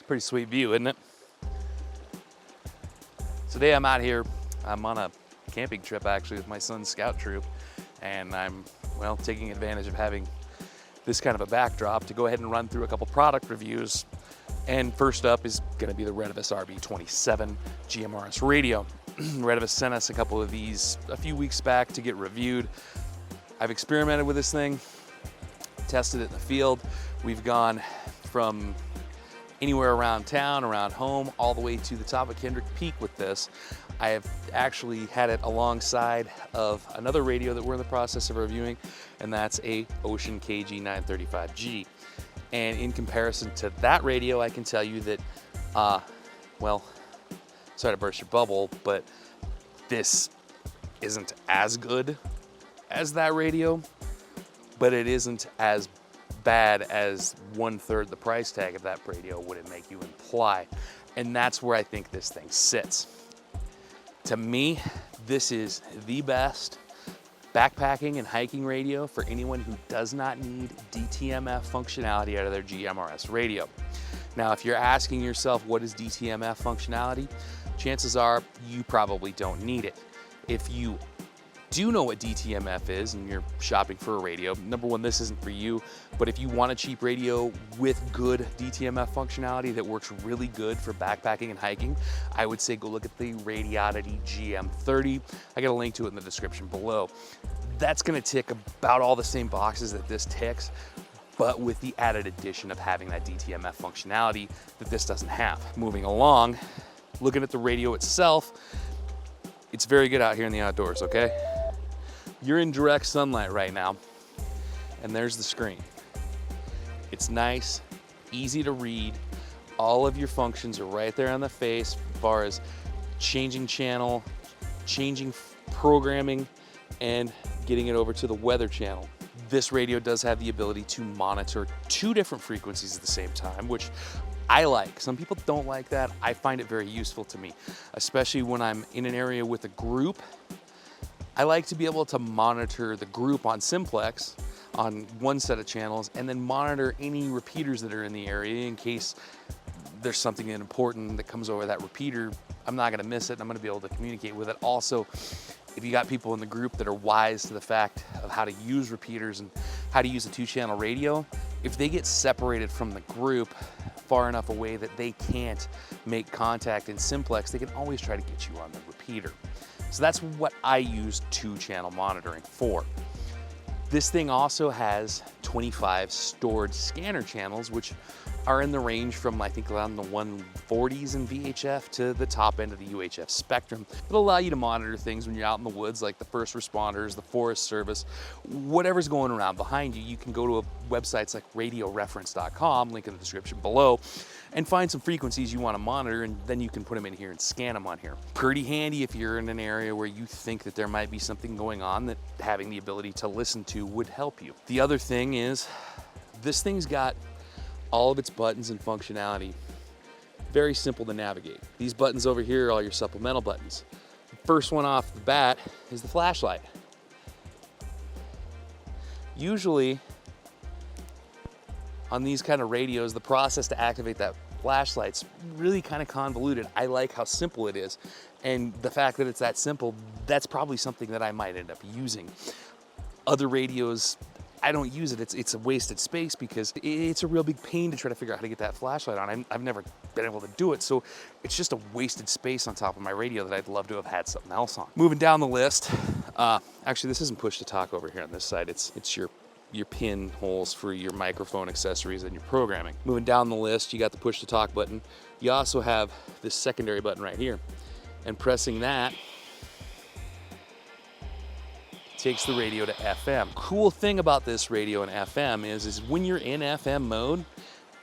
Pretty sweet view, isn't it? Today I'm out here, I'm on a camping trip actually with my son's scout troop, and I'm, well, taking advantage of having this kind of a backdrop to go ahead and run through a couple product reviews. And first up is gonna be the Retevis RB27 GMRS radio. Retevis sent us a couple of these a few weeks back to get reviewed. I've experimented with this thing, tested it in the field. We've gone from anywhere around town, around home, all the way to the top of Kendrick Peak with this. I have actually had it alongside of another radio that we're in the process of reviewing, and that's a Ocean KG935G. And in comparison to that radio, I can tell you that, well, sorry to burst your bubble, but this isn't as good as that radio, but it isn't as bad as 1/3 the price tag of that radio would make you imply. And that's where I think this thing sits. To me, this is the best backpacking and hiking radio for anyone who does not need DTMF functionality out of their GMRS radio. Now, if you're asking yourself what is DTMF functionality, chances are you probably don't need it. If you do know what DTMF is and you're shopping for a radio, number one, this isn't for you, but if you want a cheap radio with good DTMF functionality that works really good for backpacking and hiking, I would say go look at the Radiodity GM30. I got a link to it in the description below. That's gonna tick about all the same boxes that this ticks, but with the added addition of having that DTMF functionality that this doesn't have. Moving along, looking at the radio itself, it's very good out here in the outdoors, okay? You're in direct sunlight right now, and there's the screen. It's nice, easy to read. All of your functions are right there on the face as far as changing channel, changing programming, and getting it over to the weather channel. This radio does have the ability to monitor 2 different frequencies at the same time, which I like. Some people don't like that. I find it very useful to me, especially when I'm in an area with a group. I like to be able to monitor the group on simplex on one set of channels and then monitor any repeaters that are in the area in case there's something important that comes over that repeater. I'm not gonna miss it and I'm gonna be able to communicate with it. Also, if you got people in the group that are wise to the fact of how to use repeaters and how to use a 2-channel radio, if they get separated from the group far enough away that they can't make contact in simplex, they can always try to get you on the repeater. So that's what I use 2-channel monitoring for. This thing also has 25 stored scanner channels, which are in the range from, I think, around the 140s in VHF to the top end of the UHF spectrum. It'll allow you to monitor things when you're out in the woods, like the first responders, the Forest Service, whatever's going around behind you. You can go to websites like radioreference.com, link in the description below, and find some frequencies you want to monitor, and then you can put them in here and scan them on here. Pretty handy if you're in an area where you think that there might be something going on that having the ability to listen to would help you. The other thing is, this thing's got all of its buttons and functionality very simple to navigate. These buttons over here are all your supplemental buttons. The first one off the bat is the flashlight. Usually on these kind of radios, the process to activate that flashlight's really kind of convoluted. I like how simple it is, and the fact that it's that simple, that's probably something that I might end up using. Other radios, I don't use it. It's a wasted space because it's a real big pain to try to figure out how to get that flashlight on. I've never been able to do it, so it's just a wasted space on top of my radio that I'd love to have had something else on. Moving down the list, actually this isn't push to talk over here on this side. It's your pin holes for your microphone accessories and your programming. Moving down the list, you got the push to talk button. You also have this secondary button right here, and pressing that takes the radio to FM. Cool thing about this radio in FM is when you're in FM mode,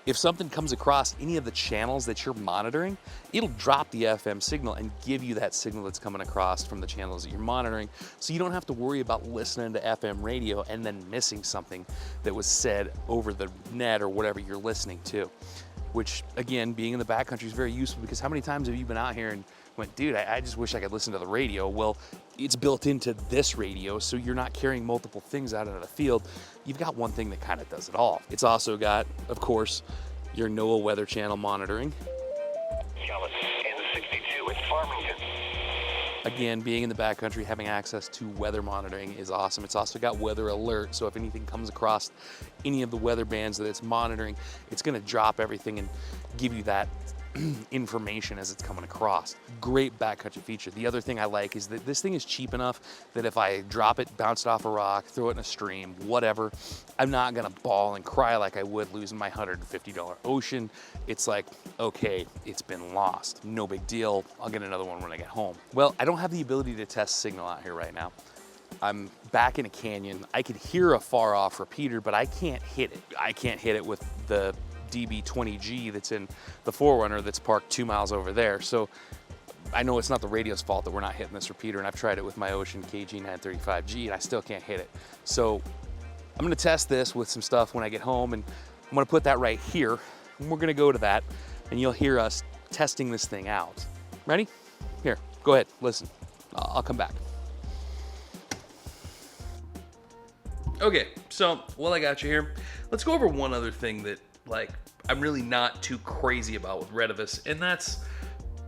if something comes across any of the channels that you're monitoring, it'll drop the FM signal and give you that signal that's coming across from the channels that you're monitoring, so you don't have to worry about listening to FM radio and then missing something that was said over the net or whatever you're listening to. Which, again, being in the backcountry is very useful, because how many times have you been out here and went, dude, I just wish I could listen to the radio? Well, it's built into this radio, so you're not carrying multiple things out into the field. You've got one thing that kind of does it all. It's also got, of course, your NOAA Weather Channel monitoring. Calais and 62 at Farmington. Again, being in the backcountry, having access to weather monitoring is awesome. It's also got weather alert, so if anything comes across any of the weather bands that it's monitoring, it's gonna drop everything and give you that information as it's coming across. Great backcountry feature. The other thing I like is that this thing is cheap enough that if I drop it, bounce it off a rock, throw it in a stream, whatever, I'm not gonna bawl and cry like I would losing my $150 Ocean. It's like, okay, it's been lost. No big deal. I'll get another one when I get home. Well, I don't have the ability to test signal out here right now. I'm back in a canyon. I could hear a far off repeater, but I can't hit it. I can't hit it with the DB20G that's in the 4Runner that's parked 2 miles over there. So I know it's not the radio's fault that we're not hitting this repeater, and I've tried it with my Ocean KG935G and I still can't hit it. So I'm gonna test this with some stuff when I get home, and I'm gonna put that right here, and we're gonna go to that, and you'll hear us testing this thing out. Ready? Here, go ahead, listen. I'll come back. Okay, so while I got you here, let's go over one other thing that I'm really not too crazy about with Retevis, and that's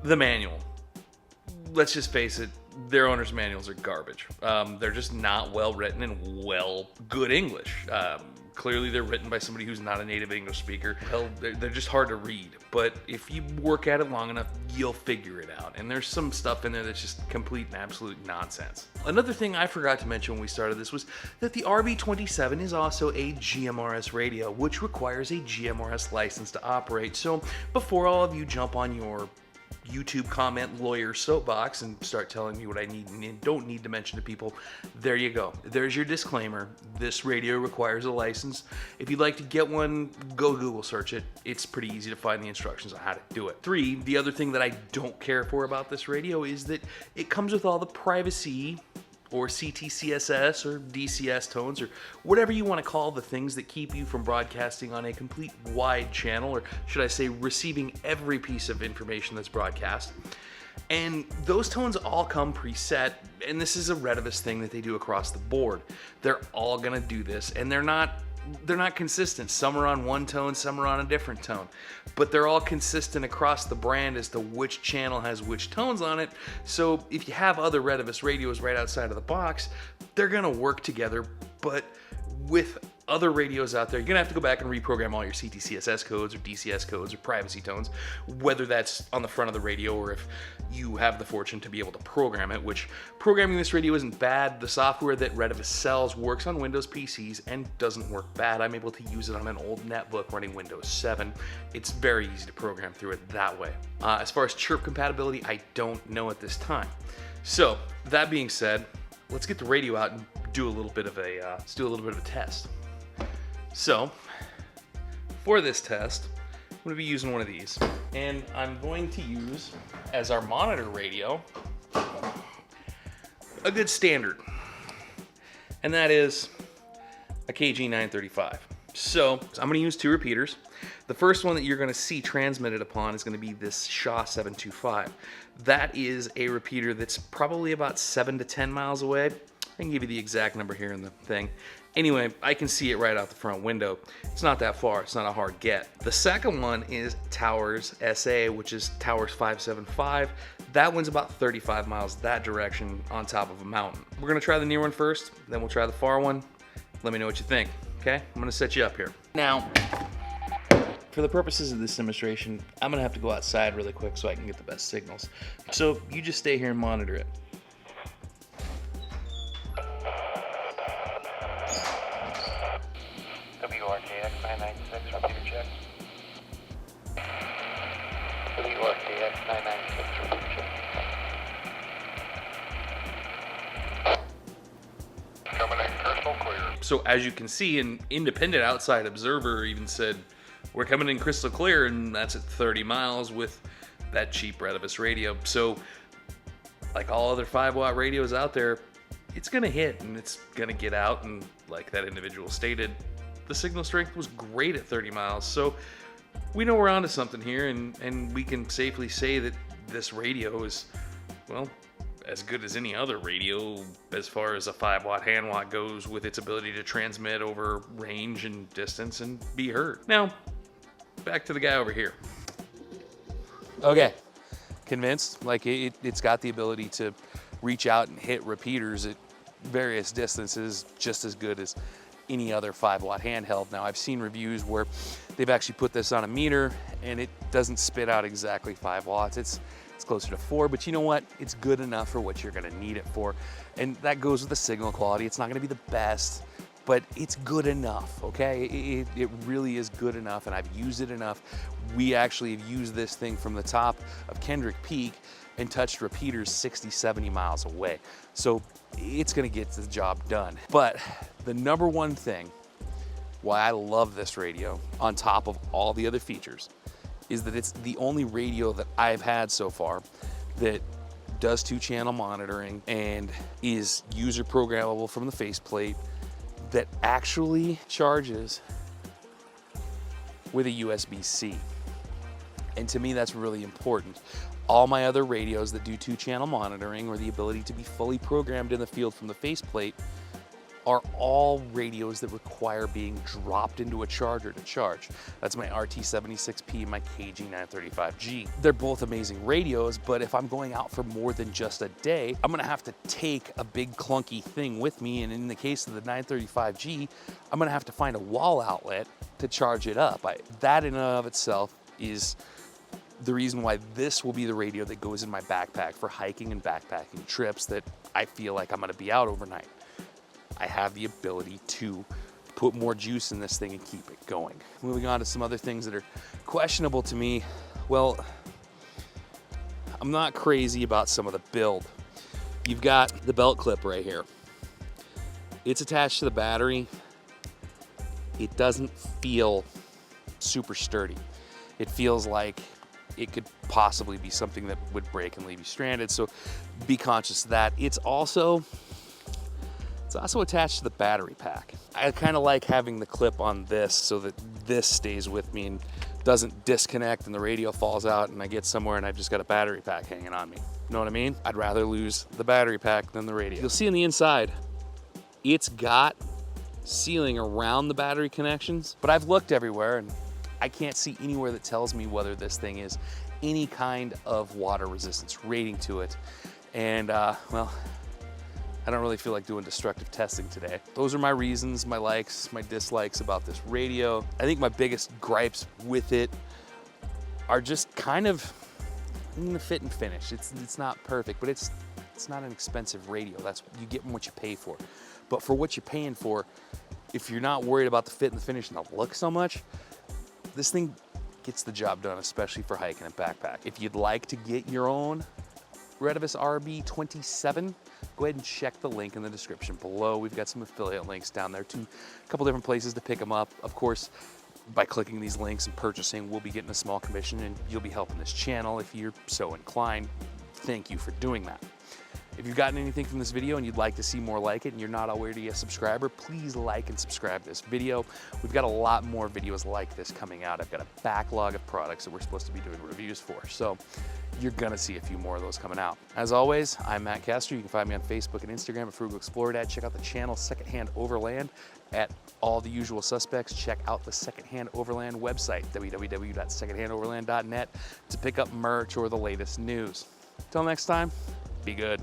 the manual. Let's just face it, their owner's manuals are garbage. They're just not well written and good English. Clearly they're written by somebody who's not a native English speaker. Hell, they're just hard to read, but if you work at it long enough, you'll figure it out. And there's some stuff in there that's just complete and absolute nonsense. Another thing I forgot to mention when we started this was that the RB27 is also a GMRS radio, which requires a GMRS license to operate. So before all of you jump on your YouTube comment lawyer soapbox and start telling me what I need and don't need to mention to people, there you go. There's your disclaimer. This radio requires a license. If you'd like to get one, go Google search it. It's pretty easy to find the instructions on how to do it. 3, the other thing that I don't care for about this radio is that it comes with all the privacy or CTCSS or DCS tones, or whatever you want to call the things that keep you from broadcasting on a complete wide channel, or should I say receiving every piece of information that's broadcast. And those tones all come preset, and this is a Retevis thing that they do across the board. They're all gonna do this, and they're not consistent. Some are on one tone, some are on a different tone, but they're all consistent across the brand as to which channel has which tones on it. So if you have other Retevis radios right outside of the box, they're gonna work together, but with other radios out there, you're gonna have to go back and reprogram all your CTCSS codes or DCS codes or privacy tones, whether that's on the front of the radio or if you have the fortune to be able to program it, which programming this radio isn't bad. The software that Retevis sells works on Windows PCs and doesn't work bad. I'm able to use it on an old netbook running Windows 7. It's very easy to program through it that way. As far as chirp compatibility, I don't know at this time. So that being said, let's get the radio out and do a little bit of a test. So, for this test, I'm going to be using one of these, and I'm going to use, as our monitor radio, a good standard, and that is a KG935. So, I'm going to use 2 repeaters. The first one that you're going to see transmitted upon is going to be this Shaw 725. That is a repeater that's probably about 7 to 10 miles away. I can give you the exact number here in the thing. Anyway, I can see it right out the front window. It's not that far, it's not a hard get. The second one is Towers SA, which is Towers 575. That one's about 35 miles that direction on top of a mountain. We're gonna try the near one first, then we'll try the far one. Let me know what you think, okay? I'm gonna set you up here. Now, for the purposes of this demonstration, I'm gonna have to go outside really quick so I can get the best signals. So you just stay here and monitor it. WRKX 996, repeater check. WRKX 996, repeater check. Coming in crystal clear. So as you can see, an independent outside observer even said, we're coming in crystal clear, and that's at 30 miles with that cheap Retevis radio. So like all other 5-watt radios out there, it's gonna hit and it's gonna get out, and like that individual stated, the signal strength was great at 30 miles. So we know we're onto something here, and we can safely say that this radio is, well, as good as any other radio as far as a 5-watt hand watt goes, with its ability to transmit over range and distance and be heard. Now, back to the guy over here. Okay, convinced? Like it's got the ability to reach out and hit repeaters at various distances just as good as any other 5-watt handheld. Now I've seen reviews where they've actually put this on a meter and it doesn't spit out exactly 5 watts. It's closer to 4, but you know what? It's good enough for what you're gonna need it for. And that goes with the signal quality. It's not gonna be the best, but it's good enough, okay? It really is good enough, and I've used it enough. We actually have used this thing from the top of Kendrick Peak and touched repeaters 60, 70 miles away. So it's gonna get the job done. But the number one thing why I love this radio, on top of all the other features, is that it's the only radio that I've had so far that does 2-channel monitoring and is user programmable from the faceplate, that actually charges with a USB-C. And to me, that's really important. All my other radios that do 2-channel monitoring or the ability to be fully programmed in the field from the faceplate are all radios that require being dropped into a charger to charge. That's my RT76P and my KG935G. They're both amazing radios, but if I'm going out for more than just a day, I'm gonna have to take a big clunky thing with me, and in the case of the 935G, I'm gonna have to find a wall outlet to charge it up. That in and of itself is the reason why this will be the radio that goes in my backpack for hiking and backpacking trips that I feel like I'm gonna be out overnight. I have the ability to put more juice in this thing and keep it going. Moving on to some other things that are questionable to me. Well, I'm not crazy about some of the build. You've got the belt clip right here. It's attached to the battery. It doesn't feel super sturdy. It feels like it could possibly be something that would break and leave you stranded, so be conscious of that. It's also attached to the battery pack. I kind of like having the clip on this so that this stays with me and doesn't disconnect and the radio falls out and I get somewhere and I've just got a battery pack hanging on me. You know what I mean? I'd rather lose the battery pack than the radio. You'll see on the inside, it's got sealing around the battery connections, but I've looked everywhere and I can't see anywhere that tells me whether this thing is any kind of water resistance rating to it. And well, I don't really feel like doing destructive testing today. Those are my reasons, my likes, my dislikes about this radio. I think my biggest gripes with it are just kind of the fit and finish. It's not perfect, but it's not an expensive radio. That's, you get what you pay for. But for what you're paying for, if you're not worried about the fit and the finish and the look so much, this thing gets the job done, especially for hiking and backpack. If you'd like to get your own Retevis RB27, go ahead and check the link in the description below. We've got some affiliate links down there to a couple different places to pick them up. Of course, by clicking these links and purchasing, we'll be getting a small commission and you'll be helping this channel if you're so inclined. Thank you for doing that. If you've gotten anything from this video and you'd like to see more like it and you're not already a subscriber, please like and subscribe to this video. We've got a lot more videos like this coming out. I've got a backlog of products that we're supposed to be doing reviews for, so you're gonna see a few more of those coming out. As always, I'm Matt Castor. You can find me on Facebook and Instagram at Frugal Explorer Dad. Check out the channel Secondhand Overland at all the usual suspects. Check out the Secondhand Overland website, www.secondhandoverland.net, to pick up merch or the latest news. Till next time, be good.